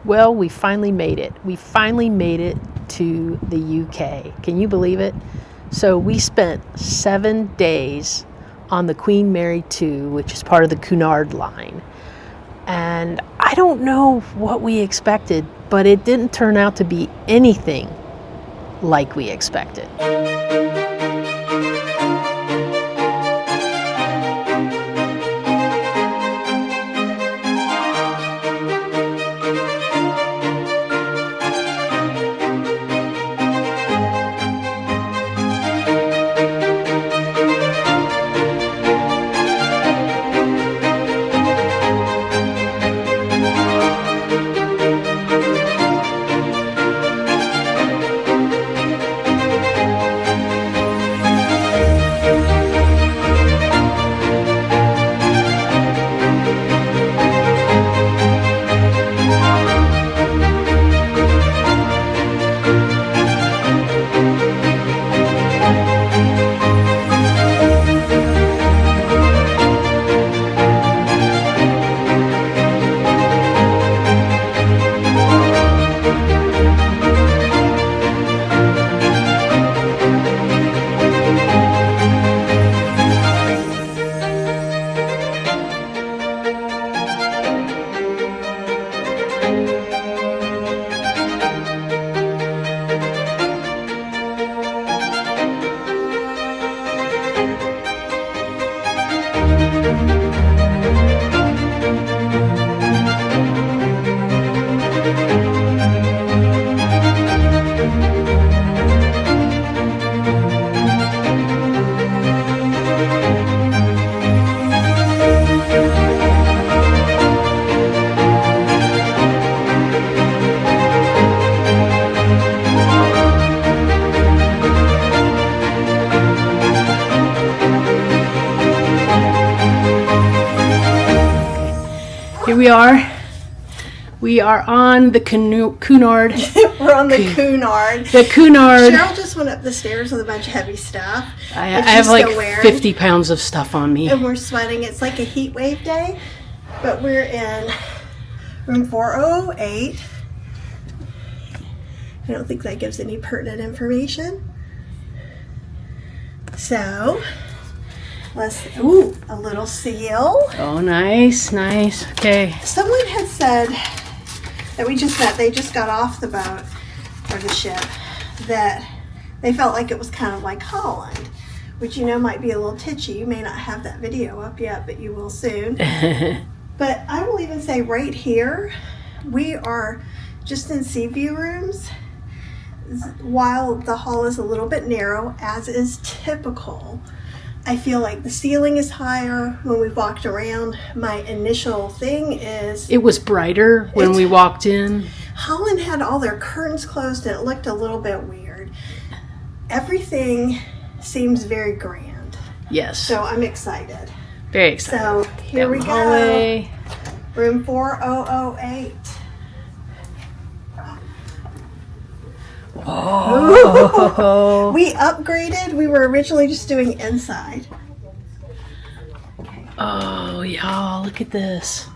Well, we finally made it. We finally made it to the UK. Can you believe it? So we spent 7 days on the Queen Mary 2, which is part of the Cunard line. And I don't know what we expected, but it didn't turn out to be anything like we expected. Here we are. We are on the Cunard. We're on the Cunard. The Cunard. Cheryl just went up the stairs with a bunch of heavy stuff. I have like 50 pounds of stuff on me. And we're sweating. It's like a heat wave day. But we're in room 408. I don't think that gives any pertinent information. So, a little seal. Oh, nice, nice. Okay. Someone had said that we just met, they just got off the boat or the ship, that they felt like it was kind of like Holland, which might be a little titchy. You may not have that video up yet, but you will soon. But I will even say right here, we are just in sea view rooms. While the hall is a little bit narrow, as is typical, I feel like the ceiling is higher when we walked around. My initial thing is... It was brighter when we walked in. Holland had all their curtains closed and it looked a little bit weird. Everything seems very grand. Yes. So I'm excited. Very excited. So here we go. Hallway. Room 4008. Oh. We upgraded. We were originally just doing inside. Oh, y'all, look at this.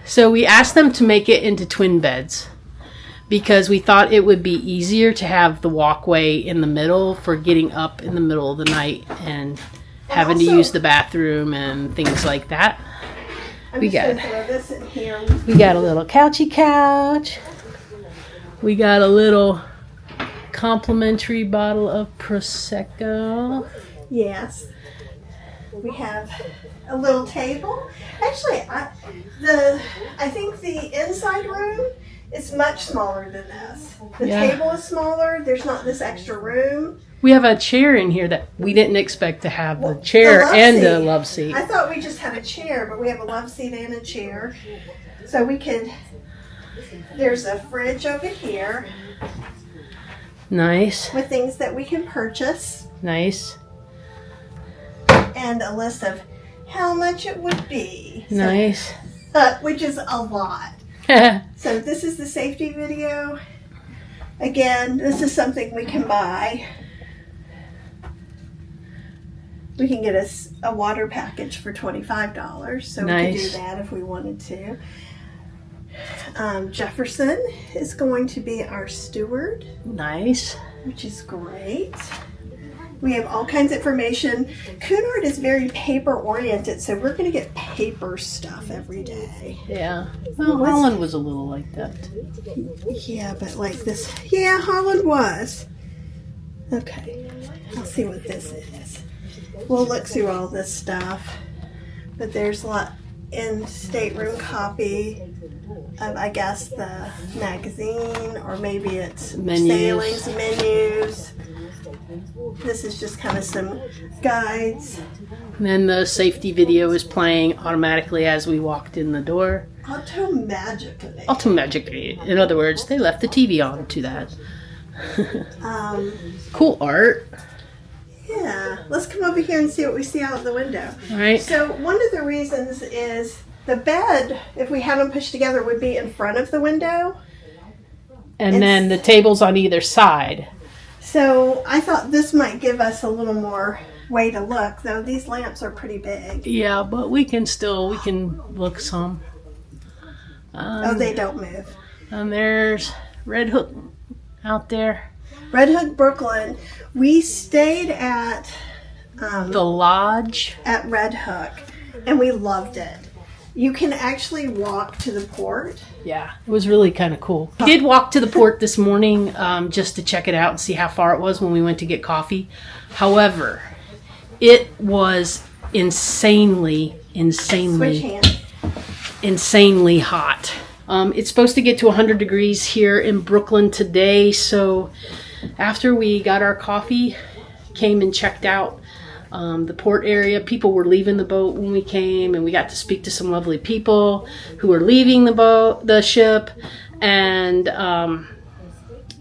So we asked them to make it into twin beds because we thought it would be easier to have the walkway in the middle for getting up in the middle of the night and having to use the bathroom and things like that. We got this in here. We got a little couchy couch. We got a little complimentary bottle of Prosecco. Yes. We have a little table. Actually, I think the inside room is much smaller than this. The table is smaller. There's not this extra room. We have a chair in here that we didn't expect to have the chair and a love seat. I thought we just had a chair, but we have a love seat and a chair. So we could... There's a fridge over here. Nice. With things that we can purchase. Nice. And a list of how much it would be. Nice. Which is a lot. So this is the safety video. Again, this is something we can buy. We can get us a water package for $25, so we could do Nice. that if we wanted to. Jefferson is going to be our steward, Nice. which is great. We have all kinds of information. Cunard is very paper oriented, so we're going to get paper stuff every day. Yeah. Well, Holland was a little like that. Yeah, but like this. Yeah, Holland was. Okay, I'll see what this is. We'll look through all this stuff. But there's a lot in stateroom copy of, I guess, the magazine, or maybe it's Menus. sailings, menus. This is just kind of some guides. And then the safety video is playing automatically as we walked in the door. Automagically. Automatically. In other words, they left the TV on to that. Cool art. Yeah, let's come over here and see what we see out the window. All right. So one of the reasons is the bed, if we have them pushed together, would be in front of the window. And then the tables on either side. So I thought this might give us a little more way to look, though these lamps are pretty big. Yeah, but we can look some. Oh, they don't move. And there's Red Hook out there. Red Hook, Brooklyn. We stayed at The Lodge. Red Hook, and we loved it. You can actually walk to the port. Yeah, it was really kind of cool. We did walk to the port this morning just to check it out and see how far it was when we went to get coffee. However, it was insanely Switch hand. hot. It's supposed to get to 100 degrees here in Brooklyn today, so after we got our coffee, came and checked out the port area. People were leaving the boat when we came, and we got to speak to some lovely people who were leaving the ship, and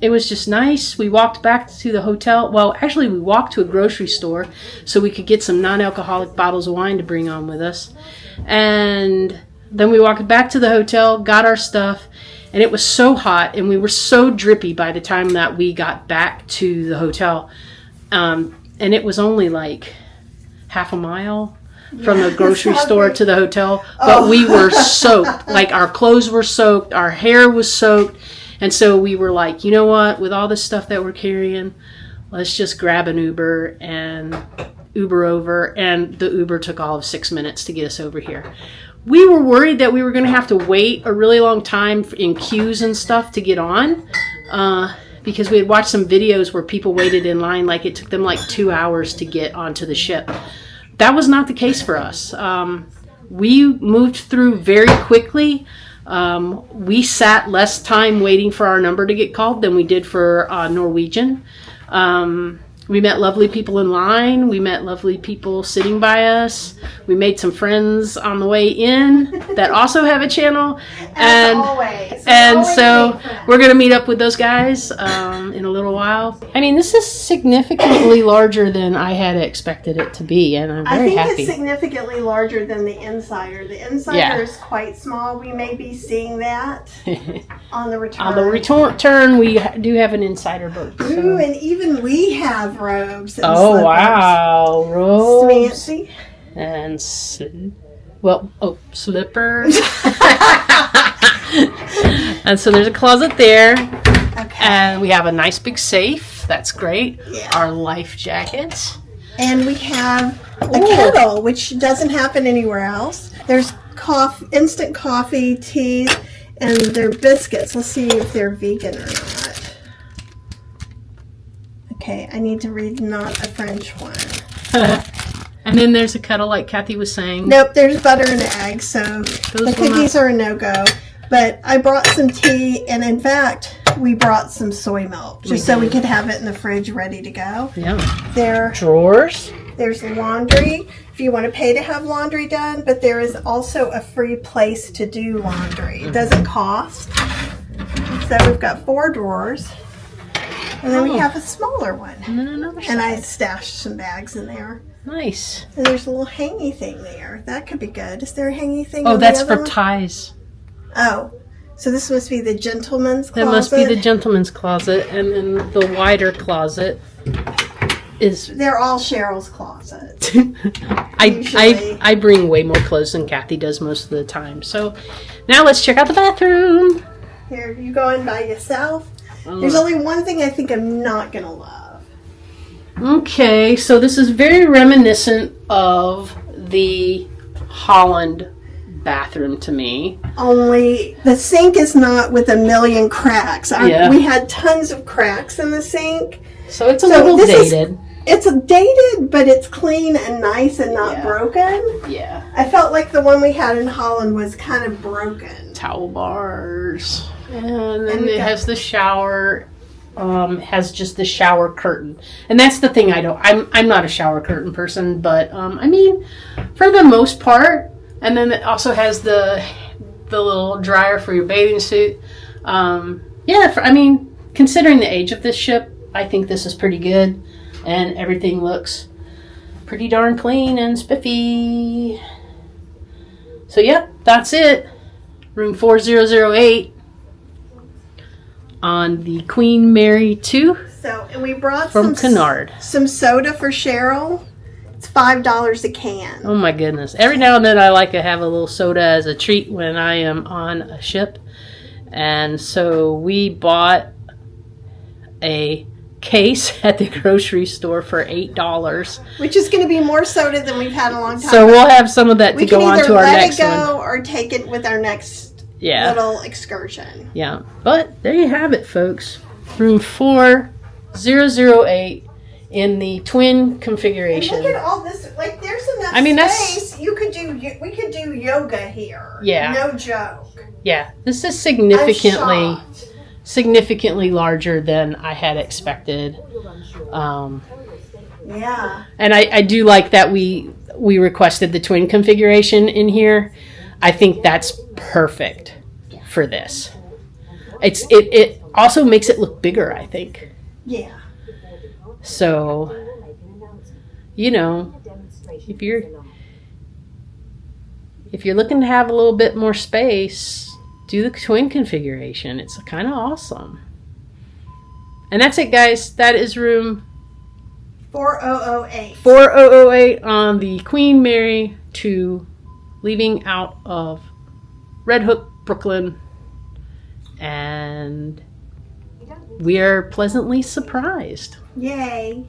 it was just nice. We walked back to the hotel. Well, actually, we walked to a grocery store so we could get some non-alcoholic bottles of wine to bring on with us, and then we walked back to the hotel, got our stuff, and it was so hot, and we were so drippy by the time that we got back to the hotel, and it was only like half a mile from the grocery store to the hotel, but we were soaked. Like, our clothes were soaked, our hair was soaked, and so we were like, you know what, with all this stuff that we're carrying, let's just grab an Uber and Uber over, and the Uber took all of 6 minutes to get us over here. We were worried that we were going to have to wait a really long time in queues and stuff to get on, because we had watched some videos where people waited in line, like it took them like 2 hours to get onto the ship. That was not the case for us. We moved through very quickly. We sat less time waiting for our number to get called than we did for Norwegian. We met lovely people in line. We met lovely people sitting by us. We made some friends on the way in that also have a channel. As always. And Always so make friends. we're going to meet up with those guys in a little while. I mean, this is significantly larger than I had expected it to be, and I'm I very think happy. it's significantly larger than the Insider. The Insider Yeah. is quite small. We may be seeing that on the return. On the return, we do have an insider boat. So. Ooh, and even we have robes and Oh, slippers. wow. Robes Fancy. and slippers. And so there's a closet there, Okay. and we have a nice big safe. That's great. Yeah. Our life jackets. And we have a Ooh. kettle, which doesn't happen anywhere else. There's instant coffee, teas, and their biscuits. Let's see if they're vegan or not. Okay, I need to read not a French one. And then there's a kettle, like Kathy was saying. Nope, there's butter and eggs, so the will cookies are a no-go. But I brought some tea, and in fact, we brought some soy milk, just so we could have it in the fridge ready to go. Yeah. There's Drawers. laundry, if you want to pay to have laundry done, but there is also a free place to do laundry. It doesn't cost. So we've got 4 drawers, and then we have a smaller one. And then another And I side. stashed some bags in there. Nice. And there's a little hangy thing there. That could be good. Is there a hangy thing? Oh, on that's the other for one? ties. Oh, so this must be the gentleman's That closet. must be the gentleman's closet, and then the wider closet is They're all Cheryl's closet. I bring way more clothes than Kathy does most of the time. So now let's check out the bathroom. Here, you go in by yourself. There's only one thing I think I'm not going to love. Okay, so this is very reminiscent of the Holland bathroom to me. Only the sink is not with a million cracks. We had tons of cracks in the sink. So it's a little dated. It's dated, but it's clean and nice and not broken. Yeah. I felt like the one we had in Holland was kind of broken. Towel bars. And then it has the shower. Has just the shower curtain. And that's the thing I'm not a shower curtain person, but I mean, for the most part. And then it also has the little dryer for your bathing suit. Considering the age of this ship, I think this is pretty good. And everything looks pretty darn clean and spiffy. So, that's it. Room 4008 on the Queen Mary 2. So, and we brought from Cunard. Some soda for Cheryl. It's $5 a can. Oh my goodness. Every now and then I like to have a little soda as a treat when I am on a ship. And so we bought a case at the grocery store for $8. Which is going to be more soda than we've had in a long time. So we'll have some of that to go on to our next one. We can either let it go or take it with our next little excursion. Yeah. But there you have it, folks. Room 4008 in the twin configuration. And look at all this. Like, there's enough space. We could do yoga here. Yeah. No joke. Yeah. This is significantly larger than I had expected. Yeah. And I do like that we requested the twin configuration in here. I think that's perfect for this. It also makes it look bigger, I think. Yeah. So, if you're looking to have a little bit more space, do the twin configuration. It's kind of awesome. And that's it, guys. That is room 4008. 4008 on the Queen Mary 2, leaving out of Red Hook, Brooklyn. And we are pleasantly surprised. Yay.